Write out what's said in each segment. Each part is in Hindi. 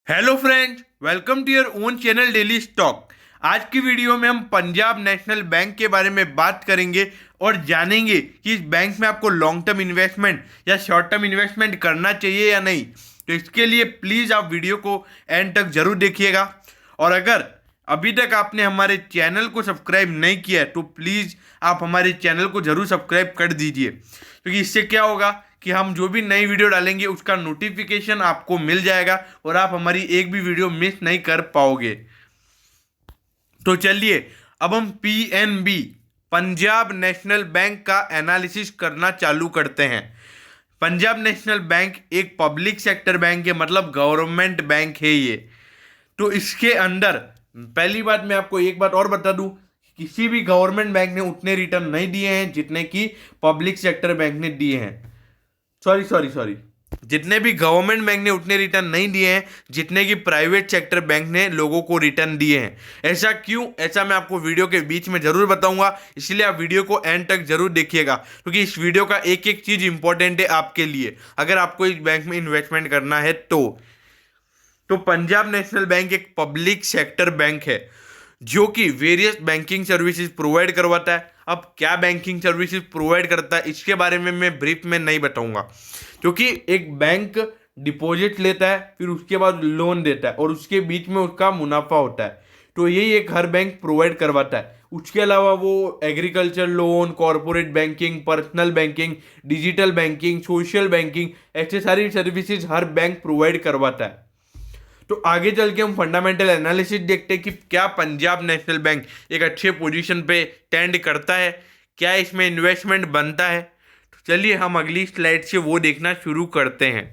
Hello friends, welcome to your own channel daily stock. आज की वीडियो में हम पंजाब नेशनल बैंक के बारे में बात करेंगे और जानेंगे कि इस बैंक में आपको लॉन्ग टर्म इन्वेस्टमेंट या शॉर्ट टर्म इन्वेस्टमेंट करना चाहिए या नहीं। तो इसके लिए प्लीज़ आप वीडियो को एंड तक जरूर देखिएगा। और अगर अभी तक आपने हमारे चैनल को सब्सक्राइब नहीं किया है तो प्लीज़ आप हमारे चैनल को जरूर सब्सक्राइब कर दीजिए, क्योंकि इससे क्या होगा कि हम जो भी नई वीडियो डालेंगे उसका नोटिफिकेशन आपको मिल जाएगा और आप हमारी एक भी वीडियो मिस नहीं कर पाओगे। तो चलिए अब हम पीएनबी पंजाब नेशनल बैंक का एनालिसिस करना चालू करते हैं। पंजाब नेशनल बैंक एक पब्लिक सेक्टर बैंक है, मतलब गवर्नमेंट बैंक है ये। तो इसके अंदर पहली बात मैं आपको एक बात और बता दूं, किसी भी गवर्नमेंट बैंक ने उतने रिटर्न नहीं दिए हैं जितने की पब्लिक सेक्टर बैंक ने दिए हैं। सॉरी, जितने भी गवर्नमेंट बैंक ने उतने रिटर्न नहीं दिए हैं जितने की प्राइवेट सेक्टर बैंक ने लोगों को रिटर्न दिए हैं। ऐसा क्यों, ऐसा मैं आपको वीडियो के बीच में जरूर बताऊंगा, इसलिए आप वीडियो को एंड तक जरूर देखिएगा, क्योंकि इस वीडियो का एक एक चीज इंपॉर्टेंट है आपके लिए अगर आपको इस बैंक में इन्वेस्टमेंट करना है तो पंजाब नेशनल बैंक एक पब्लिक सेक्टर बैंक है जो कि वेरियस बैंकिंग सर्विसेज प्रोवाइड करवाता है। अब क्या बैंकिंग सर्विसेज प्रोवाइड करता है इसके बारे में मैं ब्रीफ में नहीं बताऊंगा, क्योंकि एक बैंक डिपॉजिट लेता है फिर उसके बाद लोन देता है और उसके बीच में उसका मुनाफा होता है, तो यही एक हर बैंक प्रोवाइड करवाता है। उसके अलावा वो agriculture loan, corporate banking, personal banking, digital banking, social banking, ऐसे सारी सर्विसेज हर बैंक प्रोवाइड करवाता है। तो आगे चल के हम फंडामेंटल एनालिसिस देखते हैं कि क्या पंजाब नेशनल बैंक एक अच्छे पोजीशन पे स्टैंड करता है, क्या इसमें इन्वेस्टमेंट बनता है। तो चलिए हम अगली स्लाइड से वो देखना शुरू करते हैं।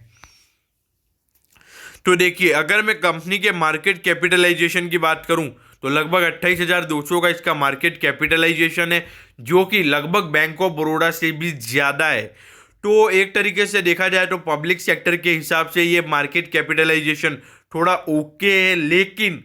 तो देखिए, अगर मैं कंपनी के मार्केट कैपिटलाइजेशन की बात करूं तो लगभग 28,200 का इसका मार्केट कैपिटलाइजेशन है, जो कि लगभग बैंक ऑफ बड़ौदा से भी ज़्यादा है। तो एक तरीके से देखा जाए तो पब्लिक सेक्टर के हिसाब से ये मार्केट कैपिटलाइजेशन थोड़ा ओके है, लेकिन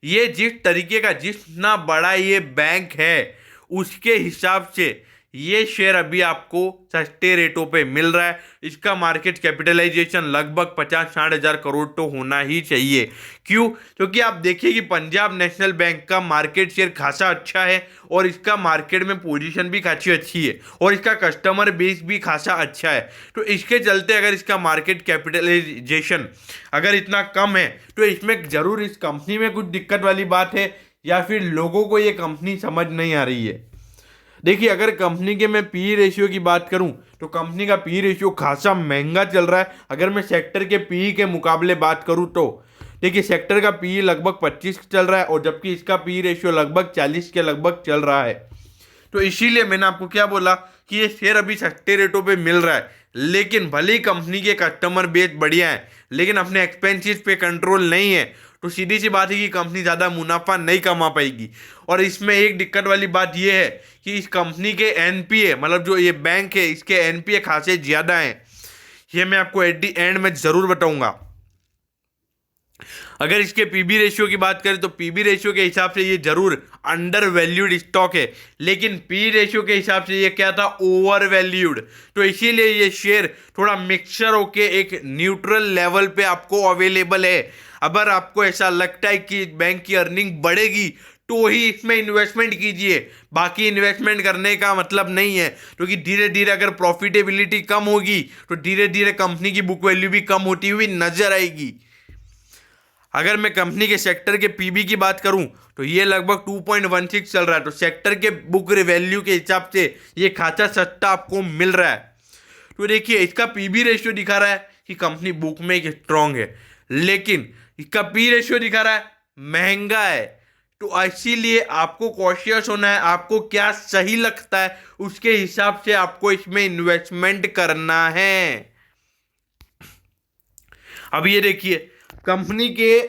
ये जिस तरीके का जितना बड़ा ये बैंक है उसके हिसाब से ये शेयर अभी आपको सस्ते रेटों पे मिल रहा है। इसका मार्केट कैपिटलाइजेशन लगभग 50-60 हज़ार करोड़ तो होना ही चाहिए। क्यों? क्योंकि आप देखिए कि पंजाब नेशनल बैंक का मार्केट शेयर खासा अच्छा है और इसका मार्केट में पोजीशन भी खासी अच्छी है और इसका कस्टमर बेस भी खासा अच्छा है। तो इसके चलते अगर इसका मार्केट कैपिटलाइजेशन अगर इतना कम है तो इसमें ज़रूर इस कंपनी में कुछ दिक्कत वाली बात है या फिर लोगों को ये कंपनी समझ नहीं आ रही है। देखिए, अगर कंपनी के मैं पी रेशियो की बात करूं तो कंपनी का पी रेशियो खासा महंगा चल रहा है। अगर मैं सेक्टर के पी के मुकाबले बात करूं तो देखिए, सेक्टर का पी लगभग 25 चल रहा है और जबकि इसका पी रेशियो लगभग 40 के लगभग चल रहा है। तो इसीलिए मैंने आपको क्या बोला कि ये शेयर अभी सस्ते रेटों पे मिल रहा है, लेकिन भले ही कंपनी के कस्टमर बेस बढ़िया है लेकिन अपने एक्सपेंसेस पे कंट्रोल नहीं है, तो सीधी सी बात है कि कंपनी ज़्यादा मुनाफा नहीं कमा पाएगी। और इसमें एक दिक्कत वाली बात यह है कि इस कंपनी के एनपीए, मतलब जो ये बैंक है इसके एनपीए खासे ज़्यादा हैं। ये मैं आपको एट दी एंड में ज़रूर बताऊंगा। अगर इसके पीबी रेशियो की बात करें तो पीबी रेशियो के हिसाब से ये जरूर अंडर वैल्यूड स्टॉक है, लेकिन पी रेशियो के हिसाब से ये क्या था, ओवर वैल्यूड। तो इसीलिए ये शेयर थोड़ा मिक्सचर होके एक न्यूट्रल लेवल पे आपको अवेलेबल है। अगर आपको ऐसा लगता है कि बैंक की अर्निंग बढ़ेगी तो ही इसमें इन्वेस्टमेंट कीजिए, बाकी इन्वेस्टमेंट करने का मतलब नहीं है, क्योंकि धीरे धीरे अगर प्रॉफिटेबिलिटी कम होगी तो धीरे धीरे कंपनी की बुक वैल्यू भी कम होती हुई नजर आएगी। अगर मैं कंपनी के सेक्टर के पीबी की बात करूं तो ये लगभग 2.16 चल रहा है, तो सेक्टर के बुक वैल्यू के हिसाब से ये खासा सस्ता आपको मिल रहा है। तो देखिए, इसका पीबी रेशियो दिखा रहा है कि कंपनी बुक में एक स्ट्रांग है, लेकिन इसका पी रेशियो दिखा रहा है महंगा है। तो इसीलिए आपको कॉशियस होना है, आपको क्या सही लगता है उसके हिसाब से आपको इसमें इन्वेस्टमेंट करना है। अब ये देखिए, कंपनी के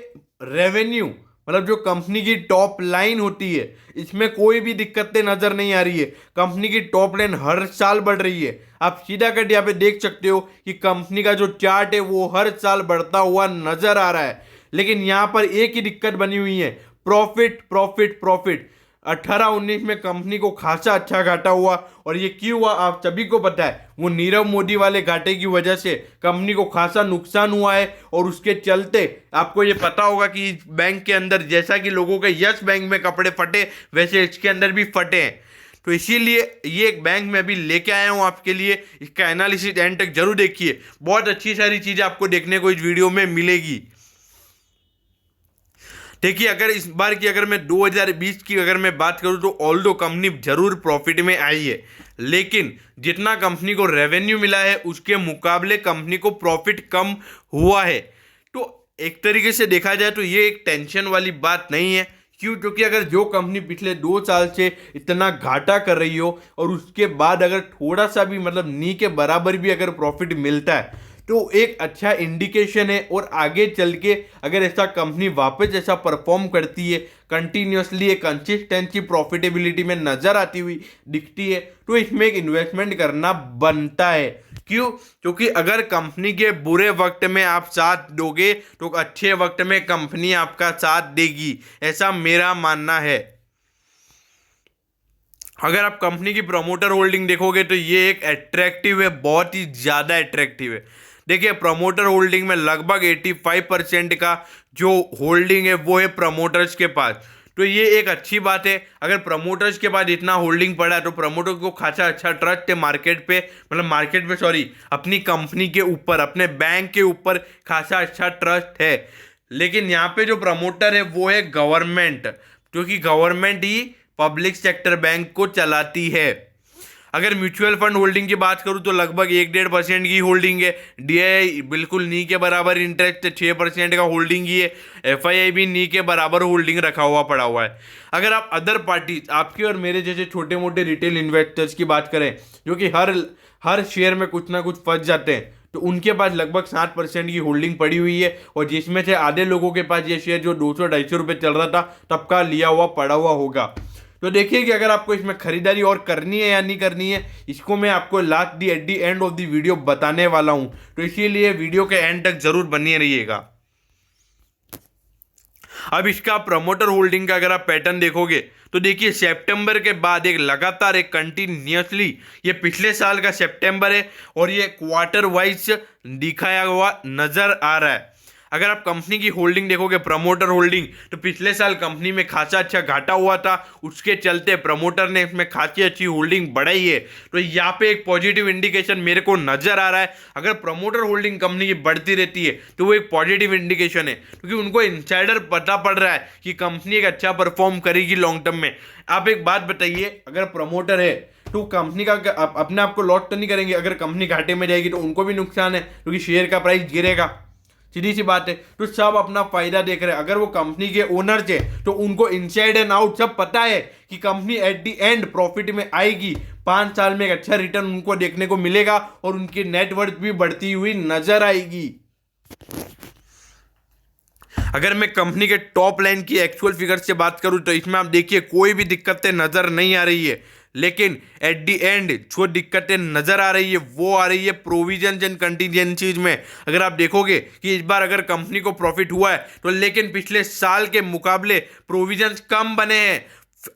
रेवेन्यू, मतलब जो कंपनी की टॉप लाइन होती है, इसमें कोई भी दिक्कतें नजर नहीं आ रही है। कंपनी की टॉप लाइन हर साल बढ़ रही है। आप सीधा कट यहाँ पे देख सकते हो कि कंपनी का जो चार्ट है वो हर साल बढ़ता हुआ नजर आ रहा है, लेकिन यहाँ पर एक ही दिक्कत बनी हुई है, प्रॉफिट प्रॉफिट प्रॉफिट। 18-19 में कंपनी को खासा अच्छा घाटा हुआ, और ये क्यों हुआ आप सभी को पता है। वो नीरव मोदी वाले घाटे की वजह से कंपनी को खासा नुकसान हुआ है, और उसके चलते आपको ये पता होगा कि बैंक के अंदर जैसा कि लोगों के यस बैंक में कपड़े फटे, वैसे इसके अंदर भी फटे हैं। तो इसीलिए ये एक बैंक में अभी लेके आया हूँ आपके लिए, इसका एनालिसिस एंड तक जरूर देखिए, बहुत अच्छी सारी चीज़ें आपको देखने को इस वीडियो में मिलेगी। देखिए, अगर इस बार की अगर मैं 2020 की अगर मैं बात करूं तो ऑल्दो कंपनी जरूर प्रॉफिट में आई है, लेकिन जितना कंपनी को रेवेन्यू मिला है उसके मुकाबले कंपनी को प्रॉफिट कम हुआ है। तो एक तरीके से देखा जाए तो ये एक टेंशन वाली बात नहीं है। क्यों? क्योंकि अगर जो कंपनी पिछले 2 साल से इतना घाटा कर रही हो और उसके बाद अगर थोड़ा सा भी मतलब नी के बराबर भी अगर प्रॉफिट मिलता है तो एक अच्छा इंडिकेशन है, और आगे चल के अगर ऐसा कंपनी वापस ऐसा परफॉर्म करती है, कंटिन्यूसली एक कंसिस्टेंसी प्रॉफिटेबिलिटी में नजर आती हुई दिखती है, तो इसमें एक इन्वेस्टमेंट करना बनता है। क्यों? क्योंकि अगर कंपनी के बुरे वक्त में आप साथ दोगे तो अच्छे वक्त में कंपनी आपका साथ देगी, ऐसा मेरा मानना है। अगर आप कंपनी की प्रमोटर होल्डिंग देखोगे तो ये एक अट्रैक्टिव है, बहुत ही ज़्यादा अट्रैक्टिव है। देखिए, प्रमोटर होल्डिंग में लगभग 85% का जो होल्डिंग है वो है प्रमोटर्स के पास। तो ये एक अच्छी बात है। अगर प्रमोटर्स के पास इतना होल्डिंग पड़ा है तो प्रमोटर को खासा अच्छा ट्रस्ट है मार्केट पे, मतलब मार्केट पे सॉरी, अपनी कंपनी के ऊपर, अपने बैंक के ऊपर खासा अच्छा ट्रस्ट है। लेकिन यहाँ पे जो प्रमोटर है वो है गवर्नमेंट, क्योंकि गवर्नमेंट ही पब्लिक सेक्टर बैंक को चलाती है। अगर म्यूचुअल फंड होल्डिंग की बात करूं तो लगभग 1-1.5% की होल्डिंग है। डीआईआई बिल्कुल नी के बराबर इंटरेस्ट 6% का होल्डिंग ही है। एफआईआई भी नी के बराबर होल्डिंग रखा हुआ पड़ा हुआ है। अगर आप अदर पार्टी, आपके और मेरे जैसे छोटे मोटे रिटेल इन्वेस्टर्स की बात करें जो कि हर शेयर में कुछ ना कुछ फंस जाते हैं, तो उनके पास लगभग 7% की होल्डिंग पड़ी हुई है, और जिसमें से आधे लोगों के पास ये शेयर जो 200-250 रुपये चल रहा था तब का लिया हुआ पड़ा हुआ होगा। तो देखिए कि अगर आपको इसमें खरीदारी और करनी है या नहीं करनी है, इसको मैं आपको last at the end of the video बताने वाला हूं, तो इसीलिए वीडियो के एंड तक जरूर बने रहिएगा। अब इसका प्रमोटर होल्डिंग का अगर आप पैटर्न देखोगे तो देखिए, सितंबर के बाद एक लगातार एक कंटिन्यूसली, ये पिछले साल का सितंबर है और ये क्वार्टर वाइज दिखाया हुआ नजर आ रहा है। अगर आप कंपनी की होल्डिंग देखोगे, प्रमोटर होल्डिंग, तो पिछले साल कंपनी में खासा अच्छा घाटा हुआ था, उसके चलते प्रमोटर ने इसमें खासी अच्छी होल्डिंग बढ़ाई है। तो यहाँ पे एक पॉजिटिव इंडिकेशन मेरे को नजर आ रहा है। अगर प्रमोटर होल्डिंग कंपनी की बढ़ती रहती है तो वो एक पॉजिटिव इंडिकेशन है, क्योंकि उनको इनसाइडर पता पड़ रहा है कि कंपनी एक अच्छा परफॉर्म करेगी लॉन्ग टर्म में। आप एक बात बताइए, अगर प्रमोटर है तो कंपनी का अपने आप को लॉस तो नहीं करेंगे। अगर कंपनी घाटे में जाएगी तो उनको भी नुकसान है, क्योंकि शेयर का प्राइस गिरेगा, सीधी सी बात है। तो सब अपना फायदा देख रहे हैं। अगर वो कंपनी के ओनर थे तो उनको इनसाइड एंड आउट सब पता है कि company at the and profit में आएगी, 5 साल में एक अच्छा रिटर्न उनको देखने को मिलेगा और उनकी नेटवर्थ भी बढ़ती हुई नजर आएगी। अगर मैं कंपनी के टॉप लाइन की एक्चुअल फिगर से बात करूं तो इसमें आप देखिए कोई भी दिक्कतें नजर नहीं आ रही है, लेकिन एट दी एंड जो दिक्कतें नजर आ रही है वो आ रही है प्रोविजन एंड कंटीजेंसीज में। अगर आप देखोगे कि इस बार अगर कंपनी को प्रॉफिट हुआ है तो लेकिन पिछले साल के मुकाबले प्रोविजन कम बने हैं।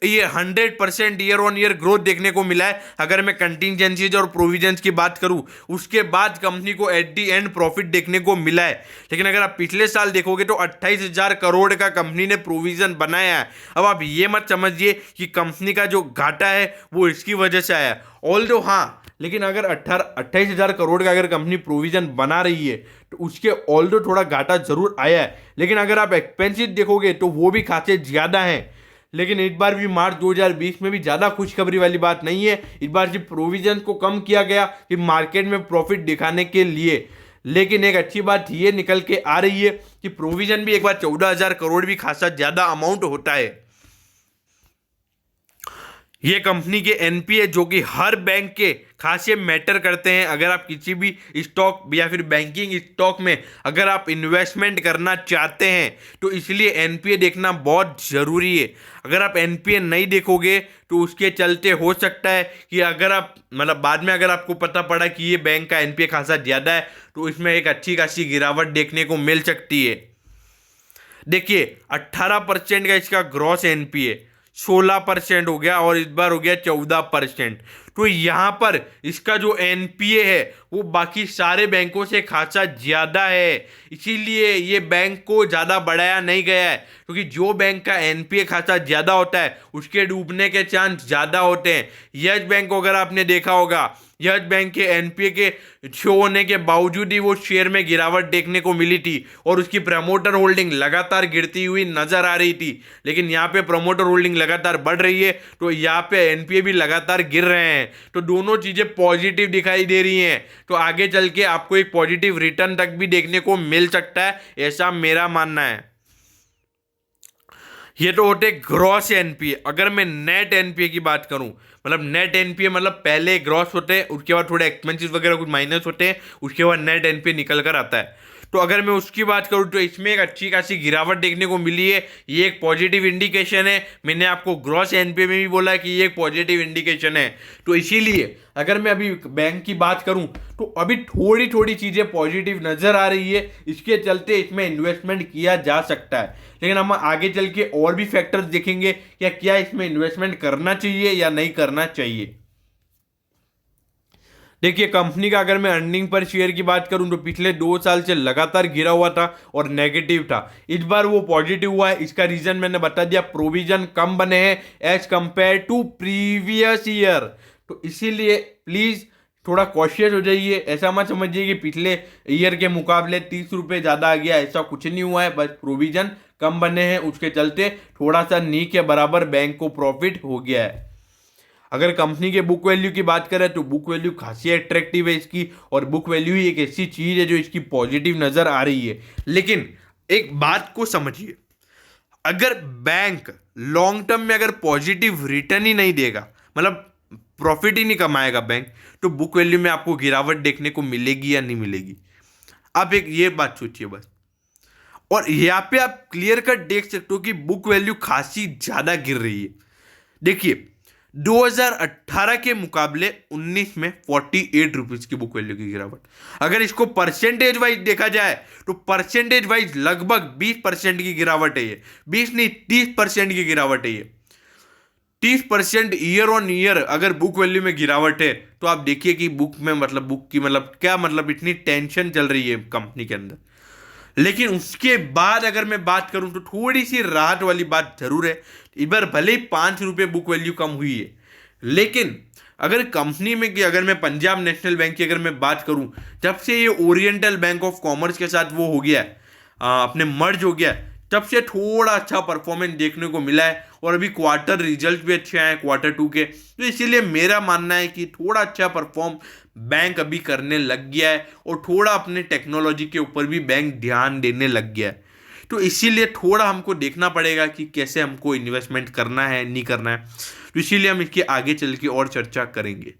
ये 100% ईयर ऑन ईयर ग्रोथ देखने को मिला है। अगर मैं कंटीजेंसीज और प्रोविजंस की बात करूं, उसके बाद कंपनी को एट दी एंड प्रॉफिट देखने को मिला है। लेकिन अगर आप पिछले साल देखोगे तो 28,000 करोड़ का कंपनी ने प्रोविजन बनाया है। अब आप ये मत समझिए कि कंपनी का जो घाटा है वो इसकी वजह से आया, ऑल्दो हाँ, लेकिन अगर 28,000 करोड़ का अगर कंपनी प्रोविजन बना रही है तो उसके ऑल्दो थोड़ा घाटा जरूर आया है। लेकिन अगर आप एक्सपेंसिव देखोगे तो वो भी खासे ज्यादा है। लेकिन इस बार भी मार्च 2020 में भी ज़्यादा खुशखबरी वाली बात नहीं है। इस बार सिर्फ प्रोविजन को कम किया गया कि मार्केट में प्रॉफिट दिखाने के लिए। लेकिन एक अच्छी बात ये निकल के आ रही है कि प्रोविजन भी एक बार 14,000 करोड़ भी खासा ज़्यादा अमाउंट होता है। ये कंपनी के एनपीए जो कि हर बैंक के खासे मैटर करते हैं। अगर आप किसी भी स्टॉक या फिर बैंकिंग स्टॉक में अगर आप इन्वेस्टमेंट करना चाहते हैं तो इसलिए एनपीए देखना बहुत ज़रूरी है। अगर आप एनपीए नहीं देखोगे तो उसके चलते हो सकता है कि अगर आप मतलब बाद में अगर आपको पता पड़ा कि ये बैंक का एनपीए खासा ज़्यादा है तो इसमें एक अच्छी खासी गिरावट देखने को मिल सकती है। देखिए 18% का इसका ग्रॉस एनपीए, 16% हो गया और इस बार हो गया 14%। तो यहाँ पर इसका जो एनपीए है वो बाकी सारे बैंकों से खासा ज्यादा है, इसीलिए ये बैंक को ज्यादा बढ़ाया नहीं गया है, क्योंकि जो बैंक का एनपीए खासा ज्यादा होता है उसके डूबने के चांस ज्यादा होते हैं। यस बैंक को अगर आपने देखा होगा, यस बैंक के एनपीए के शो होने के बावजूद ही वो शेयर में गिरावट देखने को मिली थी और उसकी प्रमोटर होल्डिंग लगातार गिरती हुई नजर आ रही थी। लेकिन यहाँ पे प्रमोटर होल्डिंग लगातार बढ़ रही है तो यहाँ पे एनपीए भी लगातार गिर रहे हैं, तो दोनों चीजें पॉजिटिव दिखाई दे रही हैं। तो आगे चल के आपको एक पॉजिटिव रिटर्न तक भी देखने को मिल सकता है, ऐसा मेरा मानना है। ये तो होते ग्रॉस एनपीए। अगर मैं नेट एनपीए की बात करूं, मतलब नेट एनपीए मतलब पहले ग्रॉस होते हैं, उसके बाद थोड़े एक्सपेंसिस वगैरह कुछ माइनस होते हैं, उसके बाद नेट एनपीए निकल कर आता है। तो अगर मैं उसकी बात करूं तो इसमें एक अच्छी खासी गिरावट देखने को मिली है, ये एक पॉजिटिव इंडिकेशन है। मैंने आपको ग्रॉस एनपीए में भी बोला कि ये एक पॉजिटिव इंडिकेशन है। तो इसीलिए अगर मैं अभी बैंक की बात करूं तो अभी थोड़ी थोड़ी चीजें पॉजिटिव नजर आ रही है, इसके चलते इसमें इन्वेस्टमेंट किया जा सकता है। लेकिन हम आगे चल के और भी फैक्टर्स देखेंगे कि क्या इसमें इन्वेस्टमेंट करना चाहिए या नहीं करना चाहिए। देखिए, कंपनी का अगर मैं अर्निंग पर शेयर की बात करूं तो पिछले 2 साल से लगातार गिरा हुआ था और नेगेटिव था। इस बार वो पॉजिटिव हुआ है। इसका रीजन मैंने बता दिया, प्रोविजन कम बने हैं as compare to previous year. तो इसीलिए प्लीज थोड़ा कॉशियस हो जाइए। ऐसा मत समझिए कि पिछले ईयर के मुकाबले 30 रुपये ज्यादा आ गया, ऐसा कुछ नहीं हुआ है। बस प्रोविजन कम बने हैं, उसके चलते थोड़ा सा नी के बराबर बैंक को प्रॉफिट हो गया है। अगर कंपनी के बुक वैल्यू की बात करें तो बुक वैल्यू खासी अट्रैक्टिव है इसकी, और बुक वैल्यू ही एक ऐसी चीज है जो इसकी पॉजिटिव नजर आ रही है। लेकिन एक बात को समझिए, अगर बैंक लॉन्ग टर्म में अगर पॉजिटिव रिटर्न ही नहीं देगा, मतलब प्रॉफिट ही नहीं कमाएगा बैंक, तो बुक वैल्यू में आपको गिरावट देखने को मिलेगी या नहीं मिलेगी। आप एक ये बात सोचिए बस। और यहाँ पे आप क्लियर कट देख सकते हो कि बुक वैल्यू खासी ज्यादा गिर रही है। देखिए, 2018 के मुकाबले 19 में 48 रुपीज की बुक वैल्यू की गिरावट। अगर इसको परसेंटेज वाइज देखा जाए तो परसेंटेज वाइज लगभग 20% की गिरावट है ये। 20 नहीं, 30% की गिरावट है ये। 30% ईयर ऑन ईयर अगर बुक वैल्यू में गिरावट है तो आप देखिए कि बुक में मतलब बुक की मतलब क्या, मतलब इतनी टेंशन चल रही है कंपनी के अंदर। लेकिन उसके बाद अगर मैं बात करूं तो थोड़ी सी राहत वाली बात जरूर है। इस बार भले ही 5 रुपये बुक वैल्यू कम हुई है, लेकिन अगर कंपनी में कि अगर मैं पंजाब नेशनल बैंक की अगर मैं बात करूं, जब से ये ओरिएंटल बैंक ऑफ कॉमर्स के साथ वो हो गया है, अपने मर्ज हो गया है, तब से थोड़ा अच्छा परफॉर्मेंस देखने को मिला है। और अभी क्वार्टर रिजल्ट भी अच्छे आए Q2 के, तो इसीलिए मेरा मानना है कि थोड़ा अच्छा परफॉर्म बैंक अभी करने लग गया है और थोड़ा अपने टेक्नोलॉजी के ऊपर भी बैंक ध्यान देने लग गया है। तो इसीलिए थोड़ा हमको देखना पड़ेगा कि कैसे हमको इन्वेस्टमेंट करना है नहीं करना है। तो इसीलिए हम इसके आगे चल के और चर्चा करेंगे।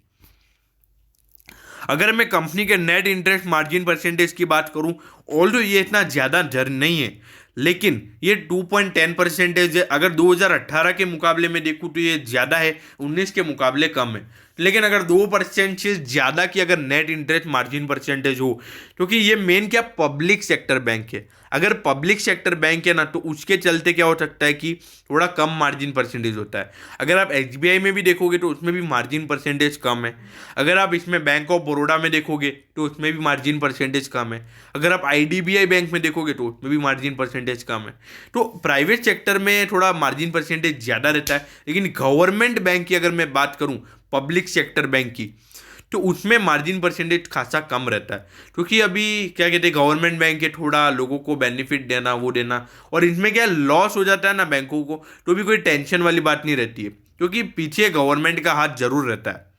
अगर मैं कंपनी के नेट इंटरेस्ट मार्जिन परसेंटेज की बात करूं, ऑल्दो ये इतना ज़्यादा जर नहीं है, लेकिन ये 2.10% है। अगर 2018 के मुकाबले में देखूं तो ये ज़्यादा है, 19 के मुकाबले कम है। लेकिन अगर 2% से ज़्यादा की अगर नेट इंटरेस्ट मार्जिन परसेंटेज हो, क्योंकि ये मेन क्या पब्लिक सेक्टर बैंक है। अगर पब्लिक सेक्टर बैंक है ना, तो उसके चलते क्या हो सकता है कि थोड़ा कम मार्जिन परसेंटेज होता है। अगर आप एसबीआई में भी देखोगे तो उसमें भी मार्जिन परसेंटेज कम है। अगर आप इसमें बैंक ऑफ बड़ौदा में देखोगे तो उसमें भी मार्जिन परसेंटेज कम है। अगर आप आईडीबीआई बैंक में देखोगे तो उसमें भी मार्जिन परसेंटेज कम है। तो प्राइवेट सेक्टर में थोड़ा मार्जिन परसेंटेज ज़्यादा रहता है। लेकिन गवर्नमेंट बैंक की अगर मैं बात करूँ, पब्लिक सेक्टर बैंक की, तो उसमें मार्जिन परसेंटेज खासा कम रहता है। क्योंकि अभी क्या कहते हैं, गवर्नमेंट बैंक है, थोड़ा लोगों को बेनिफिट देना वो देना, और इसमें क्या लॉस हो जाता है ना बैंकों को, तो भी कोई टेंशन वाली बात नहीं रहती है, क्योंकि पीछे गवर्नमेंट का हाथ जरूर रहता है।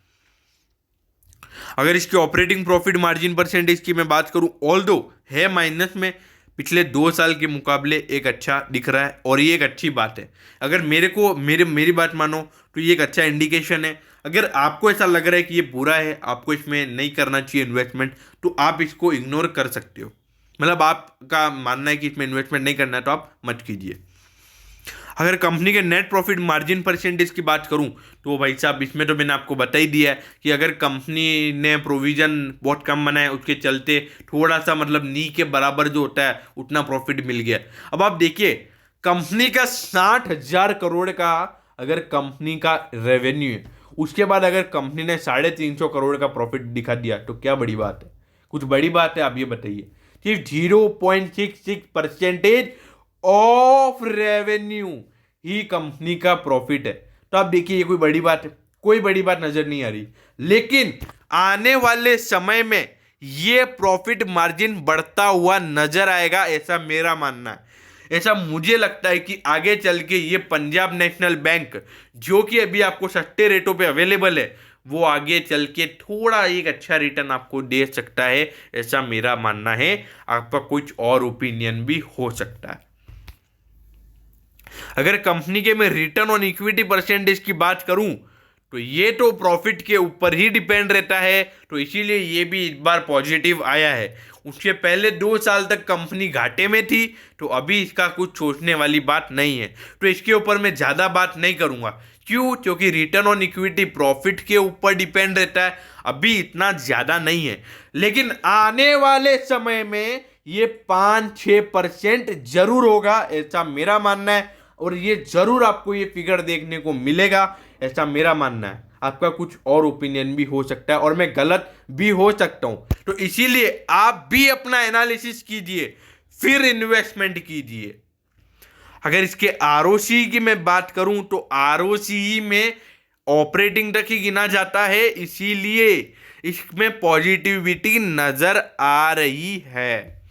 अगर इसकी ऑपरेटिंग प्रॉफिट मार्जिन परसेंटेज की मैं बात करूं, ऑल्दो है माइनस में, पिछले 2 साल के मुकाबले एक अच्छा दिख रहा है और ये एक अच्छी बात है। अगर मेरी बात मानो तो ये एक अच्छा इंडिकेशन है। अगर आपको ऐसा लग रहा है कि ये बुरा है, आपको इसमें नहीं करना चाहिए इन्वेस्टमेंट, तो आप इसको इग्नोर कर सकते हो। मतलब आपका मानना है कि इसमें इन्वेस्टमेंट नहीं करना है तो आप मत कीजिए। अगर कंपनी के नेट प्रॉफिट मार्जिन परसेंटेज की बात करूं तो भाई साहब, इसमें तो मैंने आपको बता ही दिया है कि अगर कंपनी ने प्रोविजन बहुत कम बनाया, उसके चलते थोड़ा सा मतलब नी के बराबर जो होता है उतना प्रॉफिट मिल गया। अब आप देखिए, कंपनी का 60,000 करोड़ का अगर कंपनी का रेवेन्यू है, उसके बाद अगर कंपनी ने 350 करोड़ का प्रॉफिट दिखा दिया तो क्या बड़ी बात है? कुछ बड़ी बात है? आप ये बताइए। सिर्फ 0.66% ऑफ रेवेन्यू ही कंपनी का प्रॉफिट है। तो आप देखिए, ये कोई बड़ी बात है? कोई बड़ी बात नजर नहीं आ रही। लेकिन आने वाले समय में ये प्रॉफिट मार्जिन बढ़ता हुआ नजर आएगा, ऐसा मेरा मानना है। ऐसा मुझे लगता है कि आगे चल के ये पंजाब नेशनल बैंक, जो कि अभी आपको सस्ते रेटों पे अवेलेबल है, वो आगे चल के थोड़ा एक अच्छा रिटर्न आपको दे सकता है, ऐसा मेरा मानना है। आपका कुछ और ओपिनियन भी हो सकता है। अगर कंपनी के मैं रिटर्न ऑन इक्विटी परसेंटेज की बात करूं, तो ये तो प्रॉफिट के ऊपर ही डिपेंड रहता है, तो इसीलिए ये भी इस बार पॉजिटिव आया है। उसके पहले 2 साल तक कंपनी घाटे में थी, तो अभी इसका कुछ सोचने वाली बात नहीं है। तो इसके ऊपर मैं ज़्यादा बात नहीं करूँगा। क्यों? क्योंकि रिटर्न ऑन इक्विटी प्रॉफिट के ऊपर डिपेंड रहता है, अभी इतना ज़्यादा नहीं है। लेकिन आने वाले समय में ये 5-6% जरूर होगा, ऐसा मेरा मानना है। और ये जरूर आपको ये फिगर देखने को मिलेगा, ऐसा मेरा मानना है। आपका कुछ और ओपिनियन भी हो सकता है और मैं गलत भी हो सकता हूं। तो इसीलिए आप भी अपना एनालिसिस कीजिए, फिर इन्वेस्टमेंट कीजिए। अगर इसके आरओसी की मैं बात करूं, तो आरओसी में ऑपरेटिंग तक ही गिना जाता है, इसीलिए इसमें पॉजिटिविटी नजर आ रही है।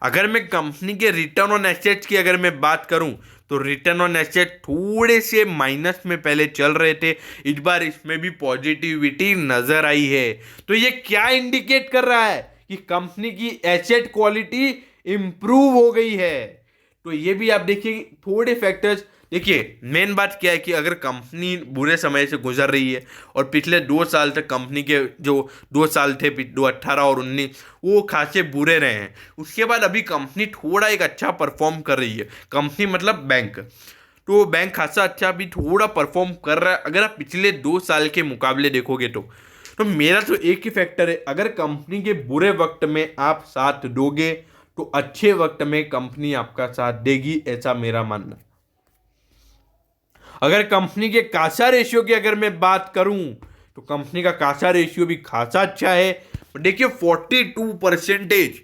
अगर मैं कंपनी के रिटर्न ऑन एसेट्स की अगर मैं बात करूं, तो रिटर्न ऑन एसेट थोड़े से माइनस में पहले चल रहे थे, इस बार इसमें भी पॉजिटिविटी नजर आई है। तो ये क्या इंडिकेट कर रहा है कि कंपनी की एसेट क्वालिटी इंप्रूव हो गई है। तो ये भी आप देखिए थोड़े फैक्टर्स। देखिए, मेन बात क्या है कि अगर कंपनी बुरे समय से गुजर रही है और पिछले 2 साल तक कंपनी के जो 2 साल थे 2018 और 2019 वो खासे बुरे रहे हैं, उसके बाद अभी कंपनी थोड़ा एक अच्छा परफॉर्म कर रही है। कंपनी मतलब बैंक, तो बैंक खासा अच्छा अभी थोड़ा परफॉर्म कर रहा है अगर आप पिछले 2 साल के मुकाबले देखोगे तो मेरा तो एक ही फैक्टर है, अगर कंपनी के बुरे वक्त में आप साथ दोगे तो अच्छे वक्त में कंपनी आपका साथ देगी, ऐसा मेरा मानना है। अगर कंपनी के कासा रेशियो की अगर मैं बात करूं, तो कंपनी का कासा रेशियो भी खासा अच्छा है। देखिए 42%।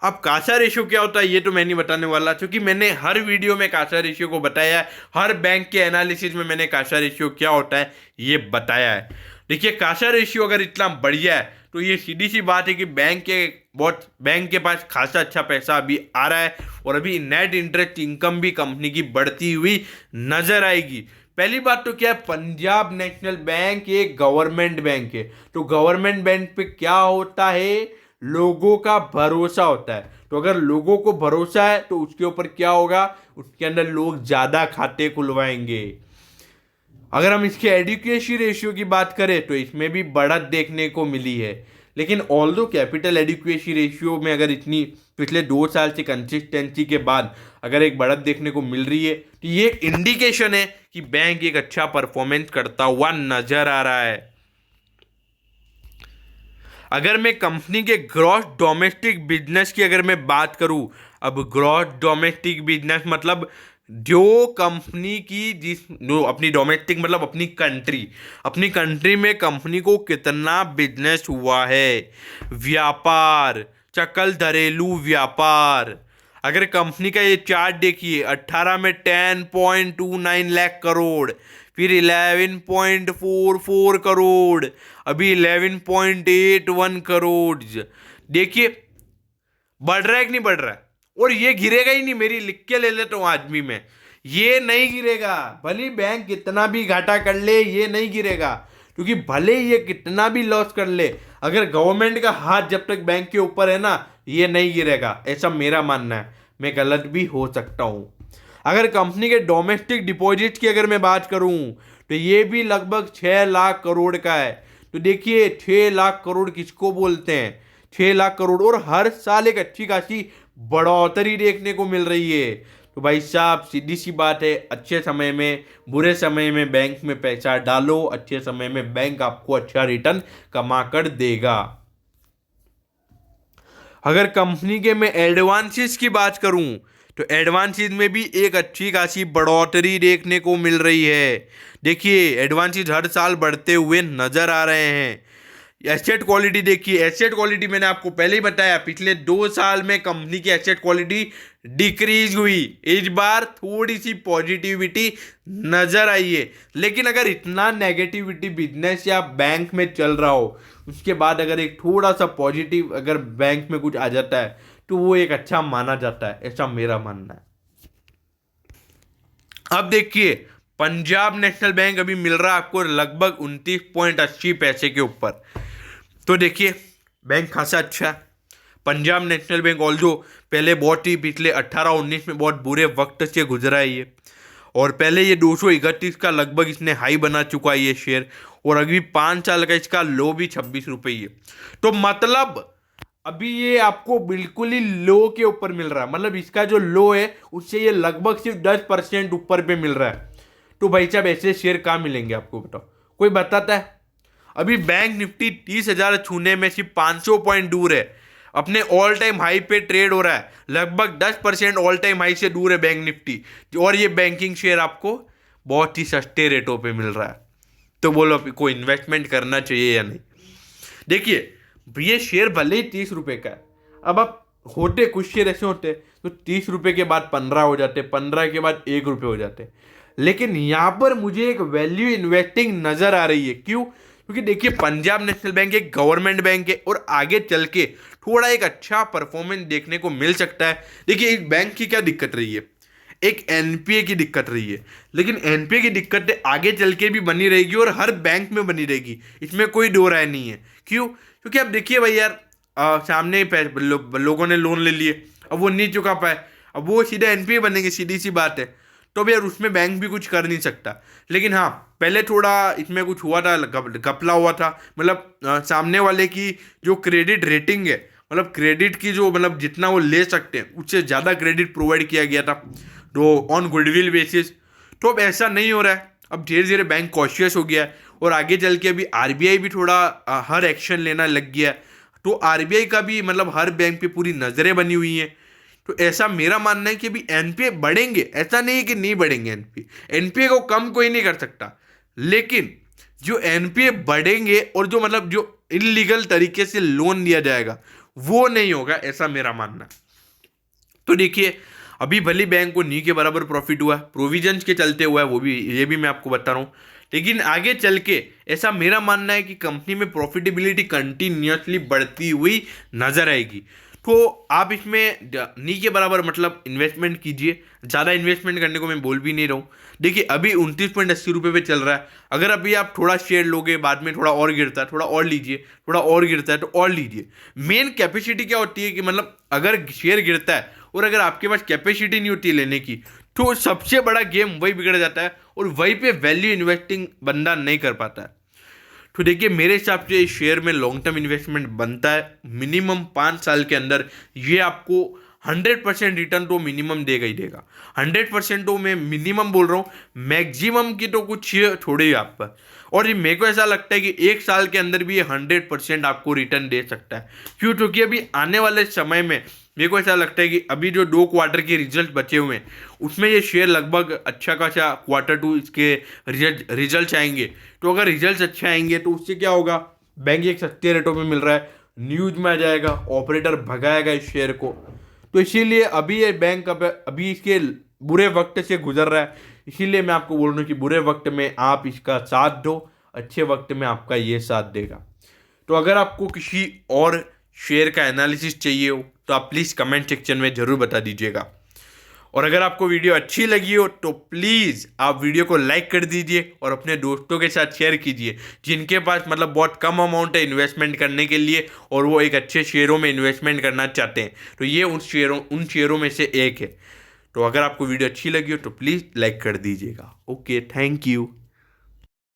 अब कासा रेशियो क्या होता है ये तो मैं नहीं बताने वाला, क्योंकि मैंने हर वीडियो में कासा रेशियो को बताया है, हर बैंक के एनालिसिस में मैंने कासा रेशियो क्या होता है ये बताया है। देखिए कासा रेशियो अगर इतना बढ़िया है तो ये सीधी सी बात है कि बैंक के पास खासा अच्छा पैसा अभी आ रहा है और अभी नेट इंटरेस्ट इनकम भी कंपनी की बढ़ती हुई नजर आएगी। पहली बात तो क्या है, पंजाब नेशनल बैंक एक गवर्नमेंट बैंक है, तो गवर्नमेंट बैंक पे क्या होता है, लोगों का भरोसा होता है। तो अगर लोगों को भरोसा है तो उसके ऊपर क्या होगा, उसके अंदर लोग ज्यादा खाते खुलवाएंगे। अगर हम इसके एडिक्वेसी रेशियो की बात करें तो इसमें भी बढ़त देखने को मिली है। लेकिन ऑल्दो कैपिटल एडिक्वेसी रेशियो में अगर इतनी पिछले 2 साल से कंसिस्टेंसी के बाद अगर एक बढ़त देखने को मिल रही है, तो ये एक इंडिकेशन है कि बैंक एक अच्छा परफॉर्मेंस करता हुआ नजर आ रहा है। अगर मैं कंपनी के ग्रॉस डोमेस्टिक बिजनेस की अगर मैं बात करूं, अब ग्रॉस डोमेस्टिक बिजनेस मतलब जो कंपनी की जो अपनी डोमेस्टिक मतलब अपनी कंट्री में कंपनी को कितना बिजनेस हुआ है, व्यापार, सकल घरेलू व्यापार। अगर कंपनी का ये चार्ट देखिए, 18 में 10.29 लाख करोड़, फिर 11.44 करोड़, अभी 11.81 करोड़। देखिए बढ़ रहा है कि नहीं बढ़ रहा है, और ये गिरेगा ही नहीं। मेरी लिख के ले लेता हूं आदमी में, ये नहीं गिरेगा। भले बैंक कितना भी घाटा कर ले ये नहीं गिरेगा, क्योंकि भले ये कितना भी लॉस कर ले, अगर गवर्नमेंट का हाथ जब तक बैंक के ऊपर है ना, ये नहीं गिरेगा, ऐसा मेरा मानना है। मैं गलत भी हो सकता हूं। अगर कंपनी के डोमेस्टिक डिपॉजिट की अगर मैं बात करूं, तो ये भी लगभग 6 लाख करोड़ का है। तो देखिए 6 लाख करोड़ किसको बोलते हैं, 6 लाख करोड़, और हर साल एक अच्छी खासी बढ़ोतरी देखने को मिल रही है। तो भाई साहब सीधी सी बात है, अच्छे समय में बुरे समय में बैंक में पैसा डालो, अच्छे समय में बैंक आपको अच्छा रिटर्न कमा कर देगा। अगर कंपनी के मैं एडवांसेस की बात करूं, तो एडवांसेस में भी एक अच्छी खासी बढ़ोतरी देखने को मिल रही है। देखिए एडवांसेस हर साल बढ़ते हुए नजर आ रहे हैं। एसेट क्वालिटी देखिए, एसेट क्वालिटी मैंने आपको पहले ही बताया, पिछले 2 साल में कंपनी की एसेट क्वालिटी डिक्रीज हुई। इस बार थोड़ी सी पॉजिटिविटी नजर आई है। लेकिन अगर इतना नेगेटिविटी बिजनेस या बैंक में चल रहा हो, उसके बाद अगर एक थोड़ा सा पॉजिटिव अगर बैंक में कुछ आ जाता है तो वो एक अच्छा माना जाता है, ऐसा मेरा मानना है। अब देखिए पंजाब नेशनल बैंक अभी मिल रहा है आपको लगभग 29.80 पैसे के ऊपर। तो देखिए बैंक खासा अच्छा है। पंजाब नेशनल बैंक ऑल्दो पहले बहुत ही पिछले 18-19 में बहुत बुरे वक्त से गुजरा है ये, और पहले ये 231 का लगभग इसने हाई बना चुका है ये शेयर, और अभी 5 साल का इसका लो भी 26 रुपये ही है। तो मतलब अभी ये आपको बिल्कुल ही लो के ऊपर मिल रहा है, मतलब इसका जो लो है उससे ये लगभग सिर्फ 10% ऊपर पे मिल रहा है। तो भाई साहब ऐसे शेयर कहाँ मिलेंगे आपको, बताओ कोई बताता है? अभी बैंक निफ्टी 30,000 छूने में सिर्फ 500 पॉइंट दूर है, अपने ऑल टाइम हाई पे ट्रेड हो रहा है, लगभग 10% ऑल टाइम हाई से दूर है बैंक निफ्टी, और ये बैंकिंग शेयर आपको बहुत ही सस्ते रेटों पे मिल रहा है। तो बोलो कोई इन्वेस्टमेंट करना चाहिए या नहीं? देखिए ये शेयर भले ही 30 रुपए का है, अब आप होते कुछ शेयर ऐसे होते तो 30 रुपए के बाद 15 हो जाते, 15 के बाद 1 रुपये हो जाते, लेकिन यहां पर मुझे एक वैल्यू इन्वेस्टिंग नजर आ रही है। क्यों? क्योंकि देखिए पंजाब नेशनल बैंक एक गवर्नमेंट बैंक है और आगे चल के थोड़ा एक अच्छा परफॉर्मेंस देखने को मिल सकता है। देखिए एक बैंक की क्या दिक्कत रही है, एक एनपीए की दिक्कत रही है, लेकिन एनपीए की दिक्कतें आगे चल के भी बनी रहेगी और हर बैंक में बनी रहेगी, इसमें कोई दो राय नहीं है। क्यों? क्योंकि अब देखिए भाई यार सामने लोगों ने लोन ले लिए, अब वो नहीं चुका पाए, अब वो सीधे एनपीए बनेंगे, सीधी सी बात है। तो भी यार उसमें बैंक भी कुछ कर नहीं सकता। लेकिन हाँ पहले थोड़ा इसमें कुछ हुआ था, घपला हुआ था, मतलब सामने वाले की जो क्रेडिट रेटिंग है, मतलब क्रेडिट की जो मतलब जितना वो ले सकते हैं उससे ज़्यादा क्रेडिट प्रोवाइड किया गया था, तो ऑन गुडविल बेसिस। तो अब ऐसा नहीं हो रहा है, अब धीरे धीरे बैंक कॉशियस हो गया है, और आगे चल के अभी आरबीआई भी थोड़ा हर एक्शन लेना लग गया है। तो आरबीआई का भी मतलब हर बैंक पे पूरी नज़रें बनी हुई हैं। तो ऐसा मेरा मानना है कि अभी एनपीए बढ़ेंगे, ऐसा नहीं है कि नहीं बढ़ेंगे। एनपीए को कम कोई नहीं कर सकता, लेकिन जो एनपीए बढ़ेंगे और जो मतलब जो इलीगल तरीके से लोन दिया जाएगा वो नहीं होगा, ऐसा मेरा मानना है। तो देखिए अभी भले बैंक को नी के बराबर प्रॉफिट हुआ, प्रोविजंस के चलते हुआ है, वो भी ये भी मैं आपको बता रहा हूँ, लेकिन आगे चल के ऐसा मेरा मानना है कि कंपनी में प्रॉफिटेबिलिटी कंटिन्यूसली बढ़ती हुई नजर आएगी। तो आप इसमें नी के बराबर मतलब इन्वेस्टमेंट कीजिए, ज़्यादा इन्वेस्टमेंट करने को मैं बोल भी नहीं रहा हूँ। देखिए अभी 29.80 रुपये पे चल रहा है, अगर अभी आप थोड़ा शेयर लोगे, बाद में थोड़ा और गिरता है, थोड़ा और लीजिए, थोड़ा और गिरता है तो और लीजिए। मेन कैपेसिटी क्या होती है कि मतलब अगर शेयर गिरता है और अगर आपके पास कैपेसिटी नहीं होती लेने की, तो सबसे बड़ा गेम वही बिगड़ जाता है और वहीं पे वैल्यू इन्वेस्टिंग बंदा नहीं कर पाता है। तो देखिए मेरे हिसाब से इस शेयर में लॉन्ग टर्म इन्वेस्टमेंट बनता है, मिनिमम 5 साल के अंदर ये आपको 100% रिटर्न तो मिनिमम देगा ही देगा। 100% तो मैं मिनिमम बोल रहा हूँ, मैक्सिमम की तो कुछ थोड़ी ही आप पर। और ये मेरे को ऐसा लगता है कि 1 साल के अंदर भी ये 100% आपको रिटर्न दे सकता है। क्यों? क्योंकि अभी आने वाले समय में मेरे को ऐसा लगता है कि अभी जो 2 क्वार्टर के रिजल्ट बचे हुए हैं उसमें ये शेयर लगभग अच्छा खासा Q2 इसके रिजल्ट आएंगे। तो अगर रिजल्ट अच्छे आएंगे तो उससे क्या होगा, बैंक एक सस्ते रेटों में मिल रहा है, न्यूज में आ जाएगा, ऑपरेटर भगाएगा इस शेयर को। तो इसीलिए अभी ये बैंक अभी इसके बुरे वक्त से गुजर रहा है, इसीलिए मैं आपको बोल रहा हूँ कि बुरे वक्त में आप इसका साथ दो, अच्छे वक्त में आपका ये साथ देगा। तो अगर आपको किसी और शेयर का एनालिसिस चाहिए हो तो आप प्लीज़ कमेंट सेक्शन में ज़रूर बता दीजिएगा। और अगर आपको वीडियो अच्छी लगी हो तो प्लीज़ आप वीडियो को लाइक कर दीजिए और अपने दोस्तों के साथ शेयर कीजिए जिनके पास मतलब बहुत कम अमाउंट है इन्वेस्टमेंट करने के लिए और वो एक अच्छे शेयरों में इन्वेस्टमेंट करना चाहते हैं। तो ये उन शेयरों में से एक है। तो अगर आपको वीडियो अच्छी लगी हो तो प्लीज़ लाइक कर दीजिएगा। Okay, thank you.